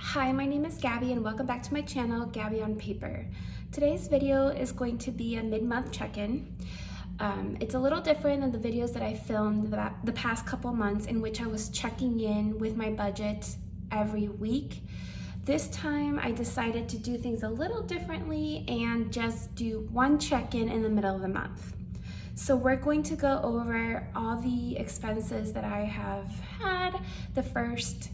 Hi, my name is Gabby and welcome back to my channel, Gabby on Paper. Today's video is going to be a mid-month check-in. It's a little different than the videos that I filmed the past couple months in which I was checking in with my budget every week. This time I decided to do things a little differently and just do one check-in in the middle of the month. So we're going to go over all the expenses that I have had the first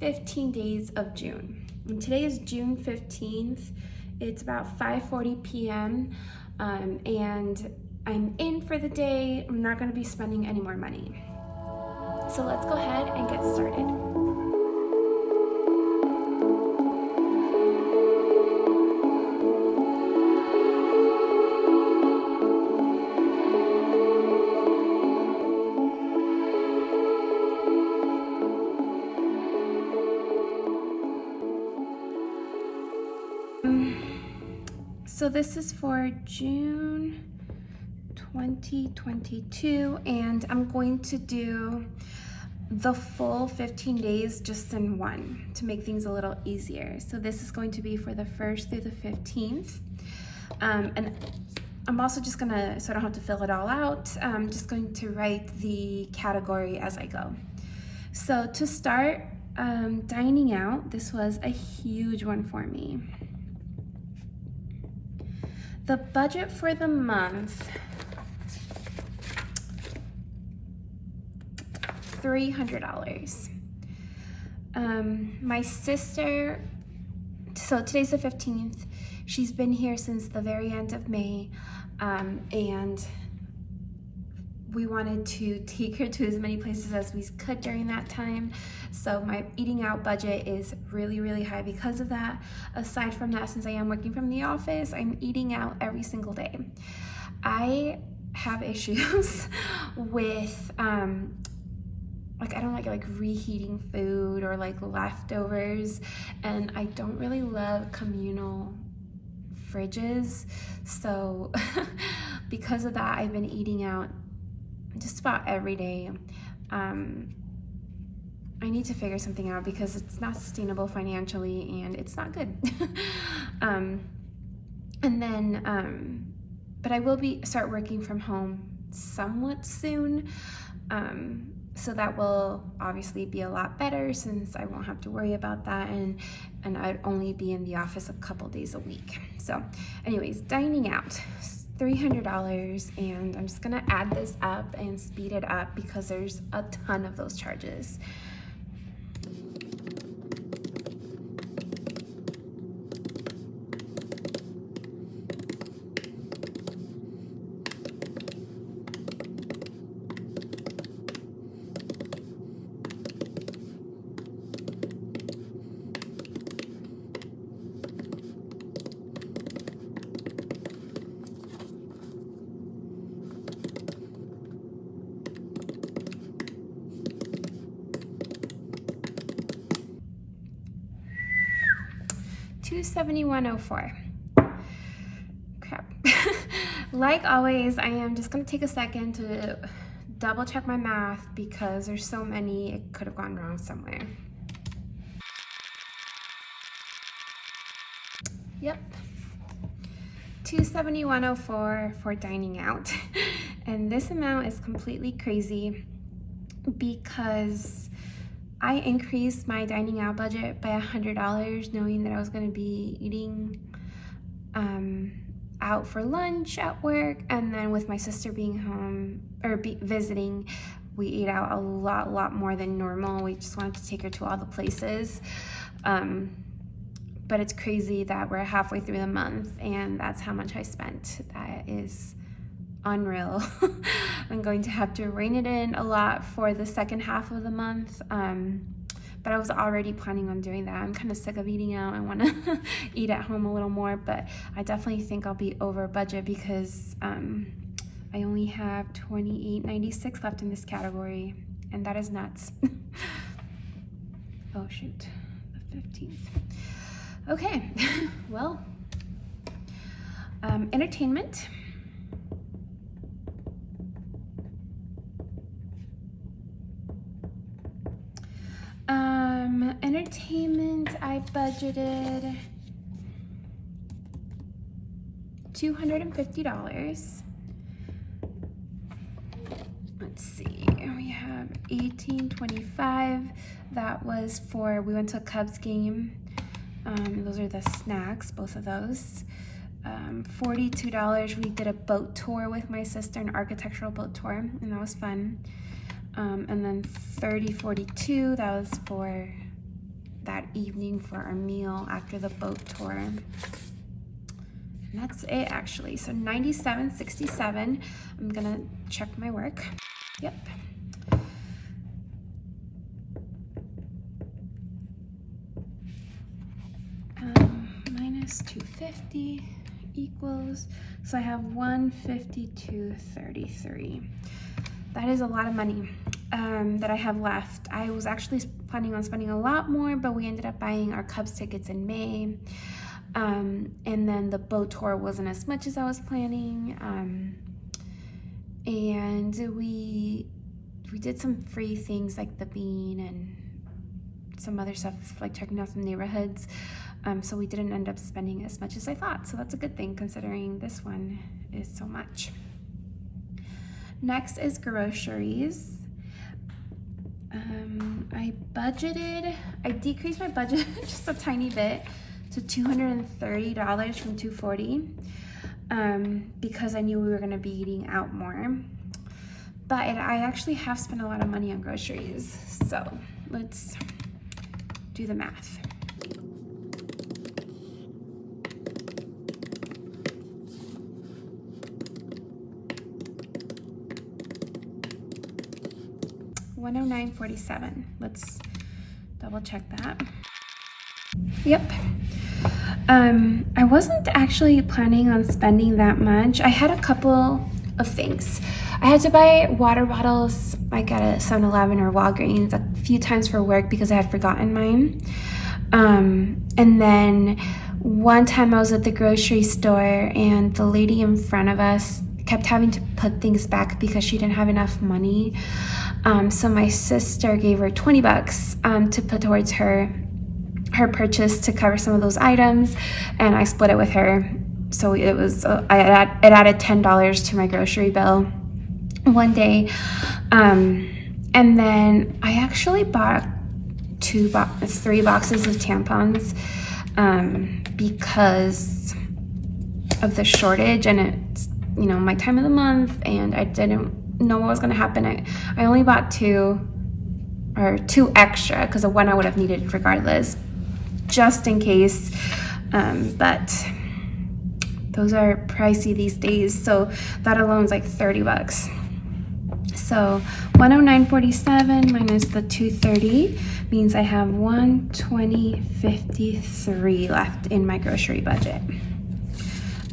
15 days of June. And today is June 15th. It's about 5:40 p.m. And I'm in for the day. I'm not going to be spending any more money. So let's go ahead and get started. So this is for June 2022, and I'm going to do the full 15 days just in one to make things a little easier. So this is going to be for the 1st through the 15th. And I'm also just gonna, so I don't have to fill it all out, I'm just going to write the category as I go. So to start, dining out, this was a huge one for me. The budget for the month, $300. My sister, so today's the 15th, she's been here since the very end of May, and we wanted to take her to as many places as we could during that time. So my eating out budget is really, really high because of that. Aside from that, since I am working from the office, I'm eating out every single day. I have issues with, I don't like reheating food or like leftovers, and I don't really love communal fridges. So because of that, I've been eating out just about every day. I need to figure something out because it's not sustainable financially and it's not good. But I will start working from home somewhat soon. So that will obviously be a lot better since I won't have to worry about that, and I'd only be in the office a couple days a week. So anyways, dining out, $300, and I'm just gonna add this up and speed it up because there's a ton of those charges. $271.04. Crap. Like always, I am just gonna take a second to double check my math because there's so many, it could have gone wrong somewhere. Yep. $271.04 for dining out. And this amount is completely crazy because I increased my dining out budget by $100, knowing that I was going to be eating out for lunch at work, and then with my sister being home or visiting, we ate out a lot more than normal. We just wanted to take her to all the places. But it's crazy that we're halfway through the month and that's how much I spent. That is unreal. I'm going to have to rein it in a lot for the second half of the month, but I was already planning on doing that. I'm kind of sick of eating out. I want to eat at home a little more, but I definitely think I'll be over budget because I only have $28.96 left in this category, and that is nuts. Oh shoot, the 15th. Okay, well, entertainment. Entertainment, I I budgeted $250. Let's see, we have $18.25. That was for, we went to a Cubs game. Those are the snacks, both of those. $42, we did a boat tour with my sister, an architectural boat tour, and that was fun. And then $30.42, that was for that evening for our meal after the boat tour. And that's it actually. So $97.67. I'm gonna check my work. Yep. Minus 250 equals, so I have 152.33. That is a lot of money that I have left. I was actually planning on spending a lot more, but we ended up buying our Cubs tickets in May. And then the boat tour wasn't as much as I was planning. And we did some free things like the Bean and some other stuff, like checking out some neighborhoods. So we didn't end up spending as much as I thought. So that's a good thing considering this one is so much. Next is groceries. I decreased my budget just a tiny bit to $230 from $240 because I knew we were gonna be eating out more. But I actually have spent a lot of money on groceries. So let's do the math. $109.47. Let's double check that. Yep. I wasn't actually planning on spending that much. I had a couple of things. I had to buy water bottles like at a 7-Eleven or Walgreens a few times for work because I had forgotten mine. And then one time I was at the grocery store and the lady in front of us kept having to put things back because she didn't have enough money. So my sister gave her $20 to put towards her purchase to cover some of those items, and I split it with her. So it was it added $10 to my grocery bill one day. And then I actually bought 3 boxes of tampons because of the shortage, and it's, you know, my time of the month, and I didn't know what was going to happen. I only bought 2 extra because of one I would have needed regardless, just in case. But those are pricey these days, so that alone is like $30. So 109.47 minus the 230 means I have 120.53 left in my grocery budget.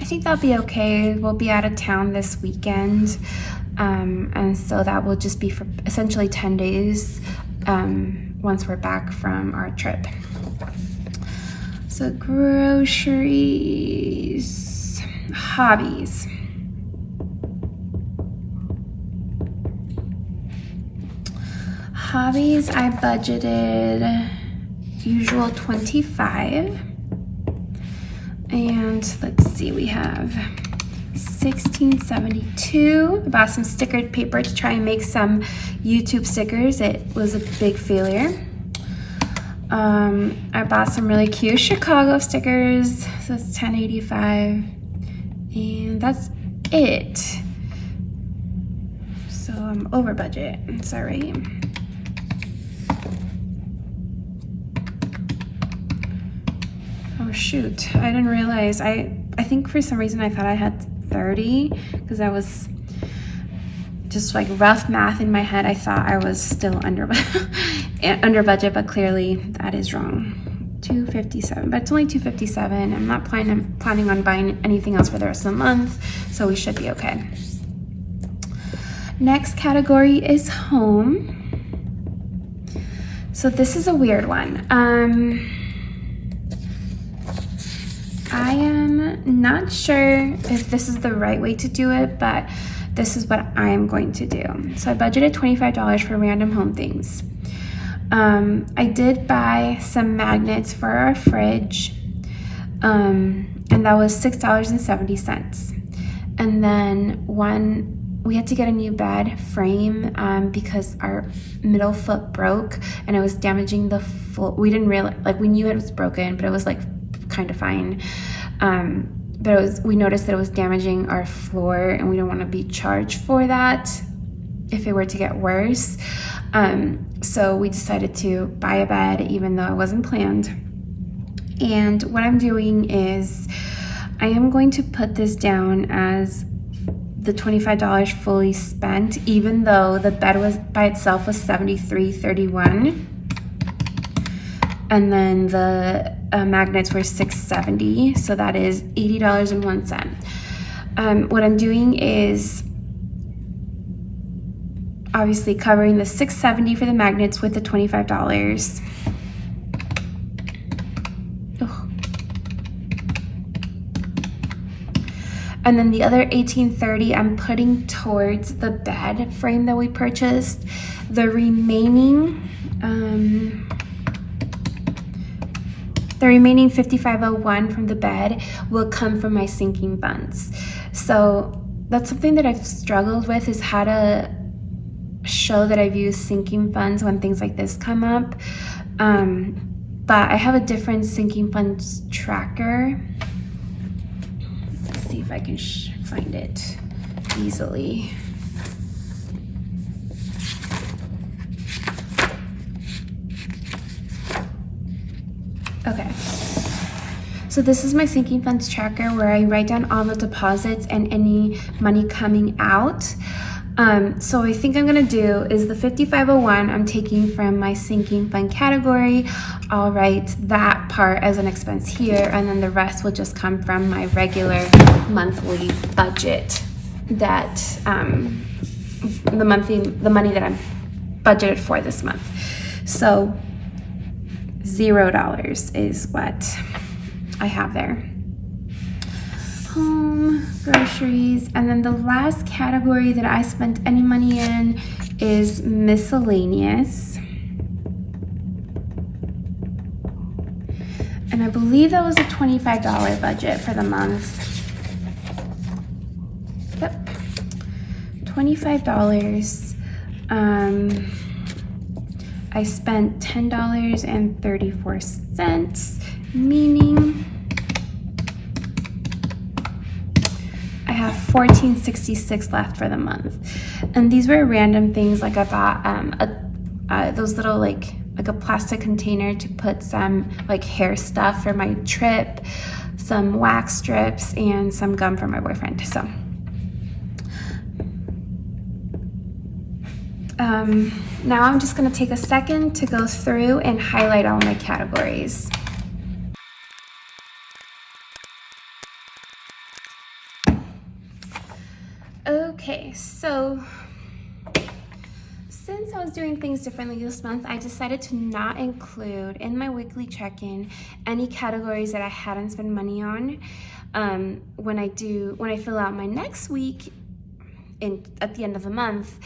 I think that'll be okay. We'll be out of town this weekend, and so that will just be for essentially 10 days once we're back from our trip. So groceries, Hobbies. Hobbies, I budgeted usual $25. And let's see, we have $16.72. I bought some stickered paper to try and make some YouTube stickers. It was a big failure. I bought some really cute Chicago stickers, so it's $10.85, and that's it. So I'm over budget. It's all right. Oh shoot, I didn't realize. I think for some reason I thought I had 30 because I was just like rough math in my head. I thought I was still under budget, but clearly that is wrong. $257, but it's only $257. I'm not planning on buying anything else for the rest of the month, so we should be okay. Next category is home. So this is a weird one. I am not sure if this is the right way to do it, but this is what I am going to do. So I budgeted $25 for random home things. I did buy some magnets for our fridge, and that was $6.70. And then we had to get a new bed frame because our middle foot broke and it was damaging the floor. We didn't realize, like, we knew it was broken, but it was like kind of fine. But we noticed that it was damaging our floor, and we don't want to be charged for that if it were to get worse. So we decided to buy a bed, even though it wasn't planned. And what I'm doing is I am going to put this down as the $25 fully spent, even though the bed was by itself was $73.31, and then the magnets were $6.70, so that is $80.01. What I'm doing is obviously covering the $6.70 for the magnets with the $25. And then the other $18.30 I'm putting towards the bed frame that we purchased. The remaining $55.01 from the bed will come from my sinking funds. So that's something that I've struggled with, is how to show that I've used sinking funds when things like this come up. But I have a different sinking funds tracker. See if I can find it easily. Okay, so this is my sinking funds tracker where I write down all the deposits and any money coming out. So I think I'm gonna do is the $55.01 I'm taking from my sinking fund category. I'll write that part as an expense here, and then the rest will just come from my regular monthly budget, that the money that I'm budgeted for this month. So $0 is what I have there. Home, groceries, and then the last category that I spent any money in is miscellaneous. And I believe that was a $25 budget for the month. Yep, $25. I spent $10.34, meaning I have $14.66 left for the month. And these were random things, like I bought those little like a plastic container to put some like hair stuff for my trip, some wax strips, and some gum for my boyfriend. So now I'm just going to take a second to go through and highlight all my categories. Okay, so since I was doing things differently this month, I decided to not include in my weekly check-in any categories that I hadn't spent money on. When I fill out my next week at the end of the month,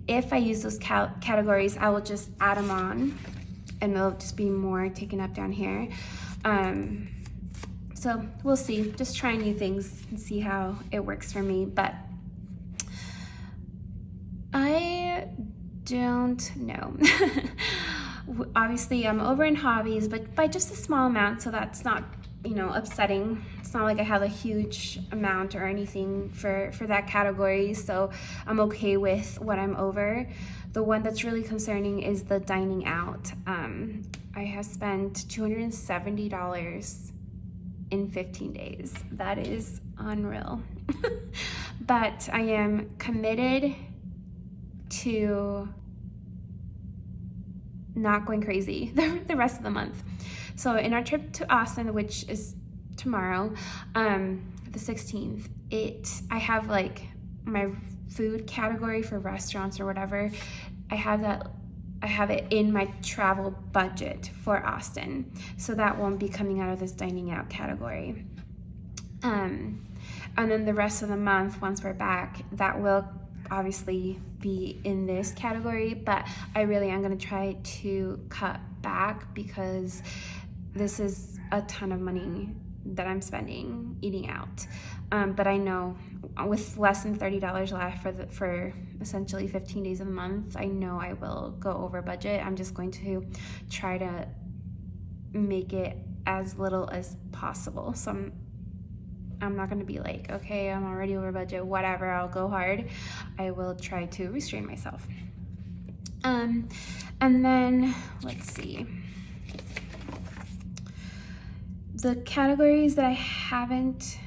if I use those categories, I will just add them on, and there'll just be more taken up down here. So we'll see. Just try new things and see how it works for me. But I don't know. Obviously, I'm over in Hobbies, but by just a small amount, so that's not, upsetting. It's not like I have a huge amount or anything for that category, so I'm okay with what I'm over. The one that's really concerning is the dining out. I have spent $270 in 15 days. That is unreal. But I am committed to not going crazy the rest of the month. So in our trip to Austin, which is tomorrow, the 16th, I have like my food category for restaurants or whatever. I have it in my travel budget for Austin, so that won't be coming out of this dining out category. And then the rest of the month, once we're back, that will obviously be in this category, but I really am gonna try to cut back because this is a ton of money that I'm spending eating out. But I know with less than $30 left for essentially 15 days of the month, I know I will go over budget. I'm just going to try to make it as little as possible. So I'm not going to be like, okay, I'm already over budget, whatever, I'll go hard. I will try to restrain myself. And then let's see. The categories that I haven't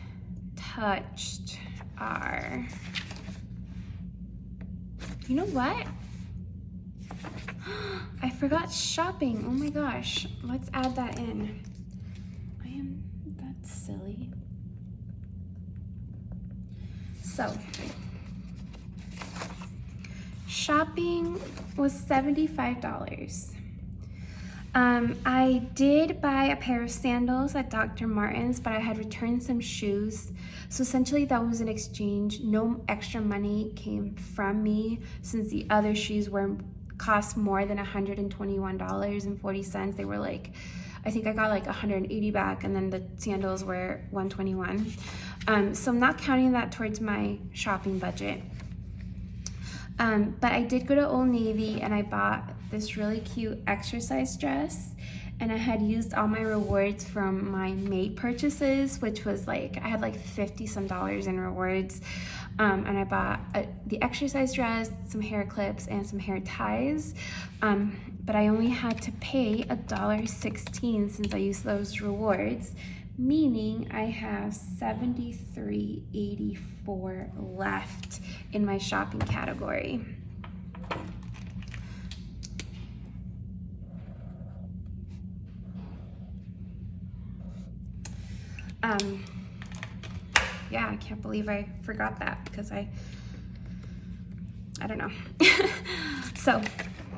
touched are, you know what? I forgot shopping. Oh my gosh. Let's add that in. That's silly. So, shopping was $75. I did buy a pair of sandals at Dr. Martens, but I had returned some shoes. So essentially that was an exchange. No extra money came from me since the other shoes cost more than $121.40. They were like, I think I got like 180 back, and then the sandals were $121. So I'm not counting that towards my shopping budget. But I did go to Old Navy and I bought this really cute exercise dress, and I had used all my rewards from my May purchases, which was like, I had like 50 some dollars in rewards. And I bought the exercise dress, some hair clips, and some hair ties. But I only had to pay $1.16 since I used those rewards, meaning I have $73.84 left in my shopping category. Yeah, I can't believe I forgot that because I don't know. So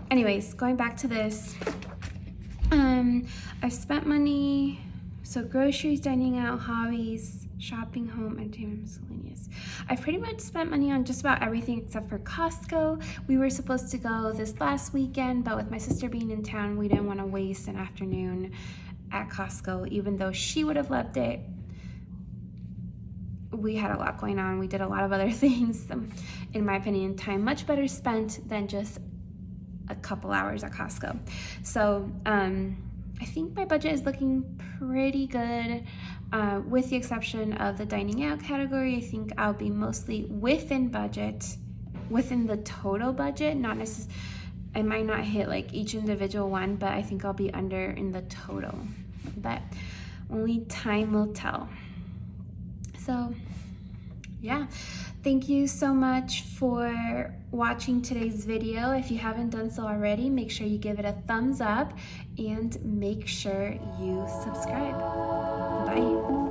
anyways, going back to this, I've spent money. So groceries, dining out, hobbies, shopping, home, entertainment, miscellaneous. I've pretty much spent money on just about everything except for Costco. We were supposed to go this last weekend, but with my sister being in town, we didn't want to waste an afternoon at Costco, even though she would have loved it. We had a lot going on. We did a lot of other things. In my opinion, time much better spent than just a couple hours at Costco. So I think my budget is looking pretty good, with the exception of the dining out category. I think I'll be mostly within budget, within the total budget. Not necessarily, I might not hit like each individual one, but I think I'll be under in the total. But only time will tell. So yeah, thank you so much for watching today's video. If you haven't done so already, make sure you give it a thumbs up and make sure you subscribe. Bye.